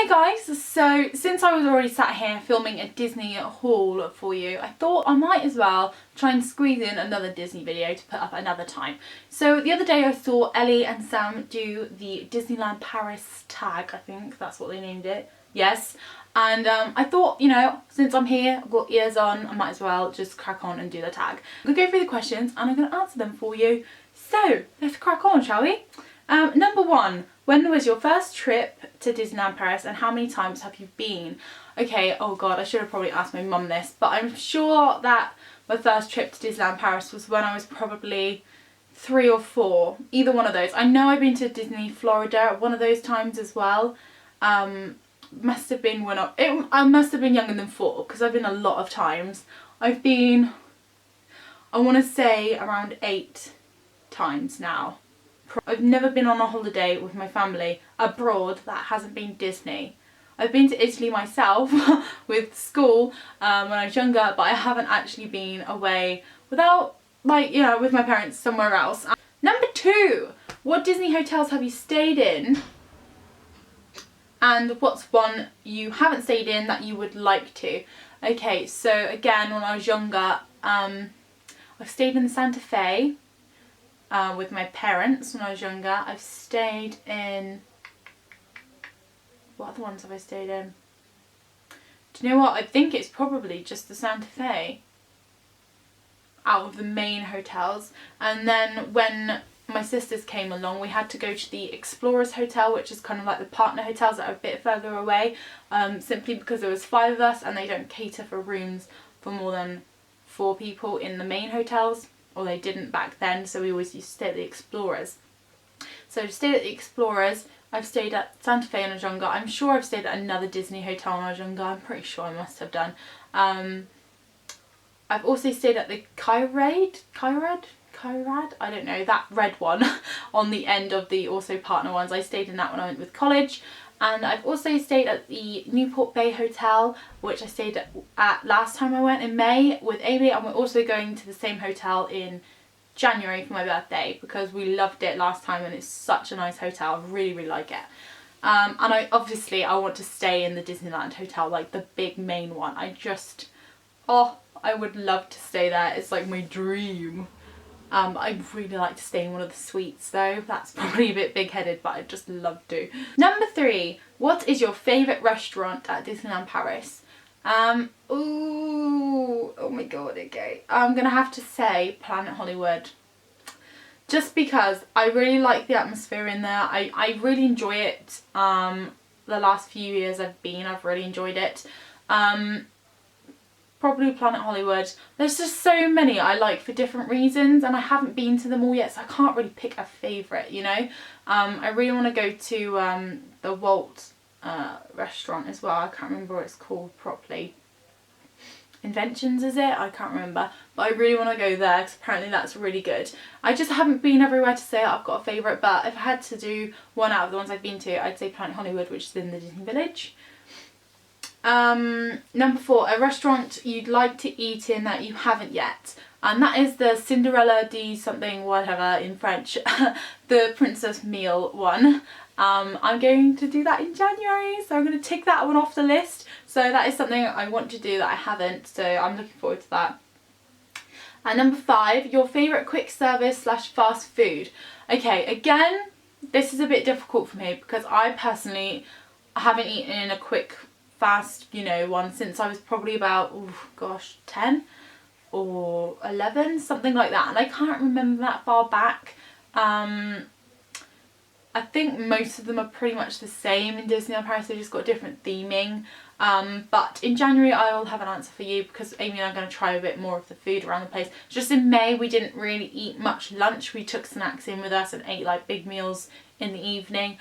Hi guys, so since I was already sat here filming a Disney haul for you, I thought I might as well try and squeeze in another Disney video to put up another time. So the other day I saw Ellie and Sam do the Disneyland Paris Tag, I think that's what they named it, yes. And I thought, you know, since I'm here, I've got ears on, I might as well just crack on and do the tag. I'm going to go through the questions and I'm going to answer them for you. So let's crack on, shall we? Number 1. When was your first trip to Disneyland Paris and how many times have you been? Okay, oh god, I should have probably asked my mum this, but I'm sure that my first trip to Disneyland Paris was when I was probably 3 or 4. Either one of those. I know I've been to Disney Florida at one of those times as well. Must have been when I must have been younger than 4 because I've been a lot of times. I've been, I want to say around 8 times now. I've never been on a holiday with my family abroad that hasn't been Disney. I've been to Italy myself with school when I was younger, but I haven't actually been away without, like, you know, with my parents somewhere else. Number 2, what Disney hotels have you stayed in? And what's one you haven't stayed in that you would like to? Okay, so again, when I was younger, I've stayed in the Santa Fe. With my parents when I was younger. I've stayed in, what other ones have I stayed in? Do you know what? I think it's probably just the Santa Fe out of the main hotels. And then when my sisters came along, we had to go to the Explorers Hotel, which is kind of like the partner hotels that are a bit further away, simply because there was 5 of us and they don't cater for rooms for more than 4 people in the main hotels. Or they didn't back then, so we always used to stay at the Explorers. So I've stayed at the Explorers, I've stayed at Santa Fe when I was younger. I'm sure I've stayed at another Disney hotel when I was younger. I'm pretty sure I must have done. I've also stayed at the Kyrad? I don't know, that red one on the end of the also partner ones. I stayed in that when I went with college. And I've also stayed at the Newport Bay Hotel, which I stayed at last time I went in May with Amy, and we're also going to the same hotel in January for my birthday because we loved it last time and it's such a nice hotel. I really, really like it. And I want to stay in the Disneyland Hotel, like the big main one. I would love to stay there. It's like my dream. I'd really like to stay in one of the suites though. That's probably a bit big-headed, but I'd just love to. Number 3, what is your favourite restaurant at Disneyland Paris? Oh my god, okay. I'm gonna have to say Planet Hollywood. Just because I really like the atmosphere in there. I really enjoy it. The last few years I've really enjoyed it. Probably Planet Hollywood. There's just so many I like for different reasons and I haven't been to them all yet, so I can't really pick a favourite, you know. I really want to go to the Walt restaurant as well. I can't remember what it's called properly. Inventions, is it? I can't remember. But I really want to go there because apparently that's really good. I just haven't been everywhere to say I've got a favourite, but if I had to do one out of the ones I've been to, I'd say Planet Hollywood, which is in the Disney Village. Number 4, a restaurant you'd like to eat in that you haven't yet, and that is the Cinderella de something whatever in French, the princess meal one. I'm going to do that in January, so I'm going to tick that one off the list. So that is something I want to do that I haven't, so I'm looking forward to that. And number 5, your favourite quick service / fast food. Okay, again, this is a bit difficult for me because I personally haven't eaten in a quick fast, you know, one since I was probably about, oh gosh, 10 or 11, something like that, and I can't remember that far back. I think most of them are pretty much the same in Disneyland Paris, they just got different theming. But in January I'll have an answer for you because Amy and I are going to try a bit more of the food around the place. Just in May we didn't really eat much lunch, we took snacks in with us and ate like big meals in the evening,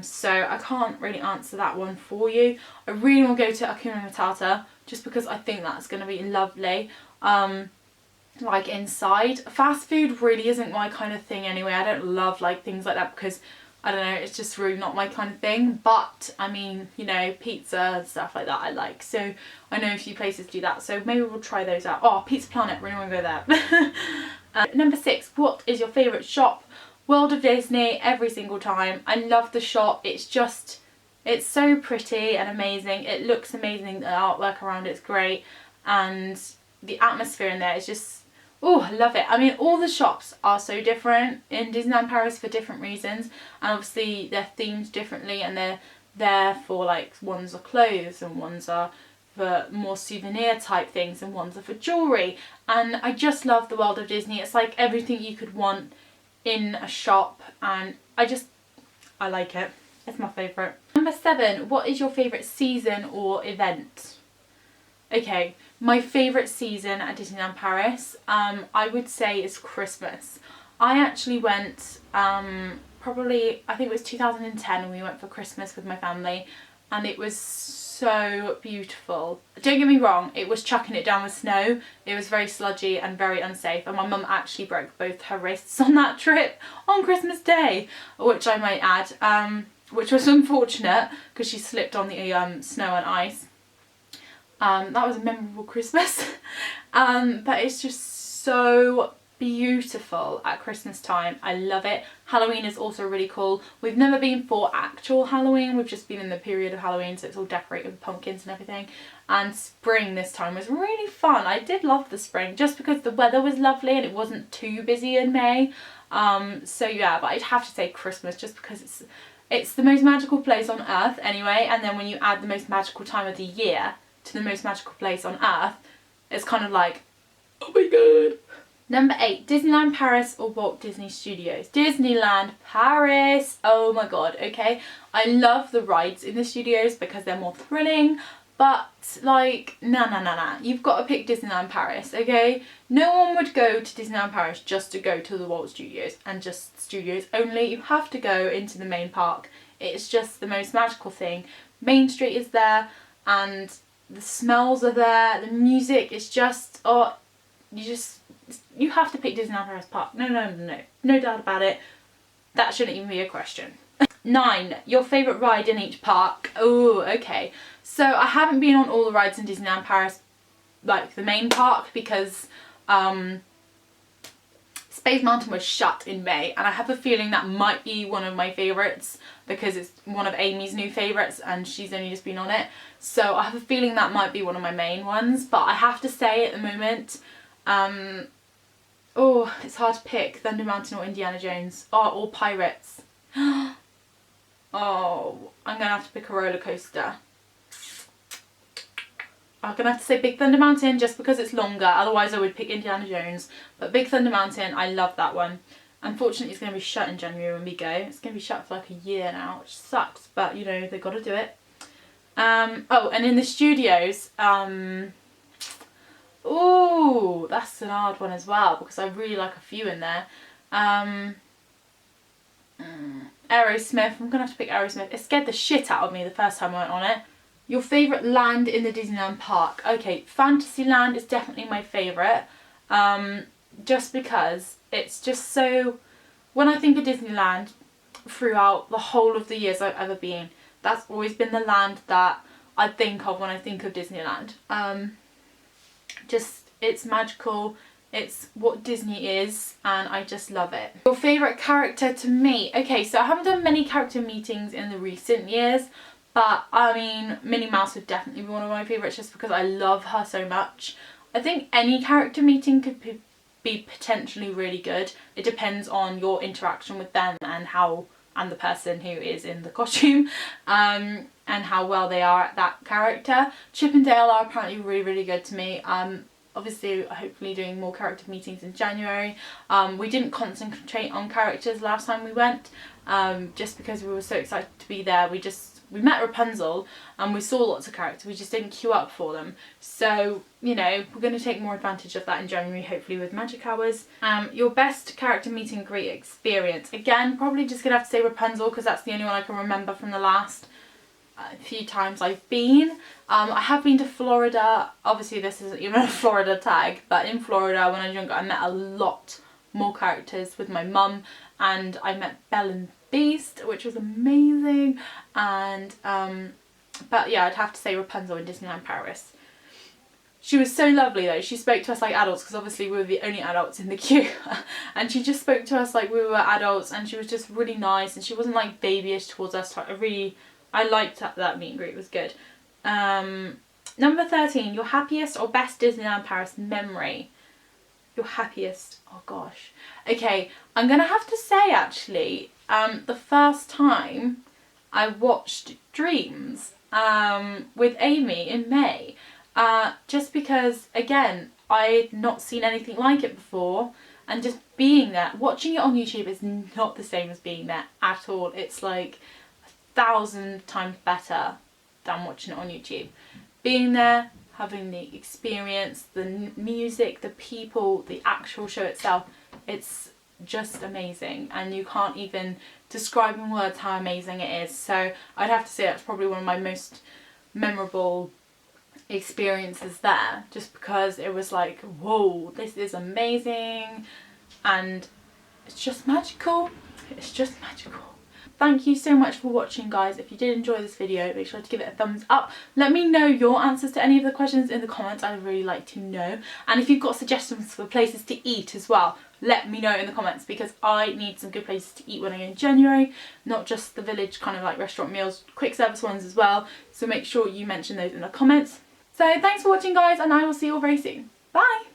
so I can't really answer that one for you. I really want to go to Hakuna Matata just because I think that's going to be lovely, like inside. Fast food really isn't my kind of thing anyway. I don't love like things like that because I don't know, it's just really not my kind of thing, but I mean, you know, pizza and stuff like that I like, so I know a few places do that, so maybe we'll try those out. Oh, Pizza Planet, really want to go there. Number 6, what is your favourite shop? World of Disney, every single time. I love the shop, it's just It's so pretty and amazing. It looks amazing. The artwork around it's great, and the atmosphere in there is just, oh, I love it. I mean, all the shops are so different in Disneyland Paris for different reasons, and obviously they're themed differently, and they're there for, like, ones are clothes and ones are for more souvenir type things and ones are for jewellery. And I just love the world of Disney. It's like everything you could want in a shop, and I like it. It's my favourite. Number 7, what is your favourite season or event? Okay, my favourite season at Disneyland Paris, I would say is Christmas. I actually went, probably, I think it was 2010 when we went for Christmas with my family, and it was so beautiful. Don't get me wrong, it was chucking it down with snow. It was very sludgy and very unsafe, and my mum actually broke both her wrists on that trip on Christmas Day, which I might add, which was unfortunate because she slipped on the snow and ice. That was a memorable Christmas. But it's just so beautiful at Christmas time. I love it. Halloween is also really cool. We've never been for actual Halloween. We've just been in the period of Halloween, so it's all decorated with pumpkins and everything. And spring this time was really fun. I did love the spring just because the weather was lovely and it wasn't too busy in May. So yeah, but I'd have to say Christmas just because it's the most magical place on earth anyway, and then when you add the most magical time of the year to the most magical place on earth, it's kind of like, oh my god. Number 8, Disneyland Paris or Walt Disney Studios? Disneyland Paris. Oh my god, okay. I love the rides in the studios because they're more thrilling, but like, nah. You've got to pick Disneyland Paris, okay? No one would go to Disneyland Paris just to go to the Walt Studios and just studios only. You have to go into the main park. It's just the most magical thing. Main Street is there, and the smells are there. The music is just, oh, you have to pick Disneyland Paris Park. No doubt about it. That shouldn't even be a question. 9, your favourite ride in each park. Oh, okay. So I haven't been on all the rides in Disneyland Paris, like the main park, because Space Mountain was shut in May, and I have a feeling that might be one of my favourites because it's one of Amy's new favourites and she's only just been on it. So I have a feeling that might be one of my main ones, but I have to say at the moment, oh, it's hard to pick. Thunder Mountain or Indiana Jones. Oh, or Pirates. Oh, I'm going to have to pick a roller coaster. I'm going to have to say Big Thunder Mountain just because it's longer. Otherwise I would pick Indiana Jones. But Big Thunder Mountain, I love that one. Unfortunately, it's going to be shut in January when we go. It's going to be shut for like a year now, which sucks. But, you know, they've got to do it. Oh, and in the studios, oh, that's an hard one as well because I really like a few in there. Aerosmith. I'm going to have to pick Aerosmith. It scared the shit out of me the first time I went on it. Your favourite land in the Disneyland Park? Okay, Fantasyland is definitely my favourite. Just because it's just so... When I think of Disneyland, throughout the whole of the years I've ever been, that's always been the land that I think of when I think of Disneyland. Just, it's magical. It's what Disney is, and I just love it. Your favourite character to meet? Okay, so I haven't done many character meetings in the recent years, but I mean, Minnie Mouse would definitely be one of my favourites just because I love her so much. I think any character meeting could be potentially really good. It depends on your interaction with them and the person who is in the costume, and how well they are at that character. Chip and Dale are apparently really, really good to me. Obviously, hopefully doing more character meetings in January. We didn't concentrate on characters last time we went, just because we were so excited to be there. We met Rapunzel and we saw lots of characters. We just didn't queue up for them. So, you know, we're going to take more advantage of that in January, hopefully with Magic Hours. Your best character meet and greet experience? Again, probably just going to have to say Rapunzel because that's the only one I can remember from the last few times I've been. I have been to Florida. Obviously this isn't even a Florida tag, but in Florida when I was younger I met a lot more characters with my mum, and I met Belle and Beast, which was amazing. And but yeah, I'd have to say Rapunzel in Disneyland Paris. She was so lovely though. She spoke to us like adults because obviously we were the only adults in the queue and she just spoke to us like we were adults, and she was just really nice, and she wasn't like babyish towards us. I really I liked that meet and greet, was good. Number 13, your happiest or best Disneyland Paris memory. Your happiest, oh gosh. Okay, I'm gonna have to say actually, the first time I watched Dreams with Amy in May, just because, again, I'd not seen anything like it before, and just being there, watching it on YouTube is not the same as being there at all. It's like 1,000 times better than watching it on YouTube. Being there, having the experience, the music, the people, the actual show itself, it's just amazing, and you can't even describe in words how amazing it is. So I'd have to say that's probably one of my most memorable experiences there, just because it was like, whoa, this is amazing, and it's just magical. It's just magical. Thank you so much for watching, guys. If you did enjoy this video, make sure to give it a thumbs up. Let me know your answers to any of the questions in the comments. I'd really like to know. And if you've got suggestions for places to eat as well, let me know in the comments, because I need some good places to eat when I go in January. Not just the village kind of like restaurant meals, quick service ones as well. So make sure you mention those in the comments. So thanks for watching, guys, and I will see you all very soon. Bye!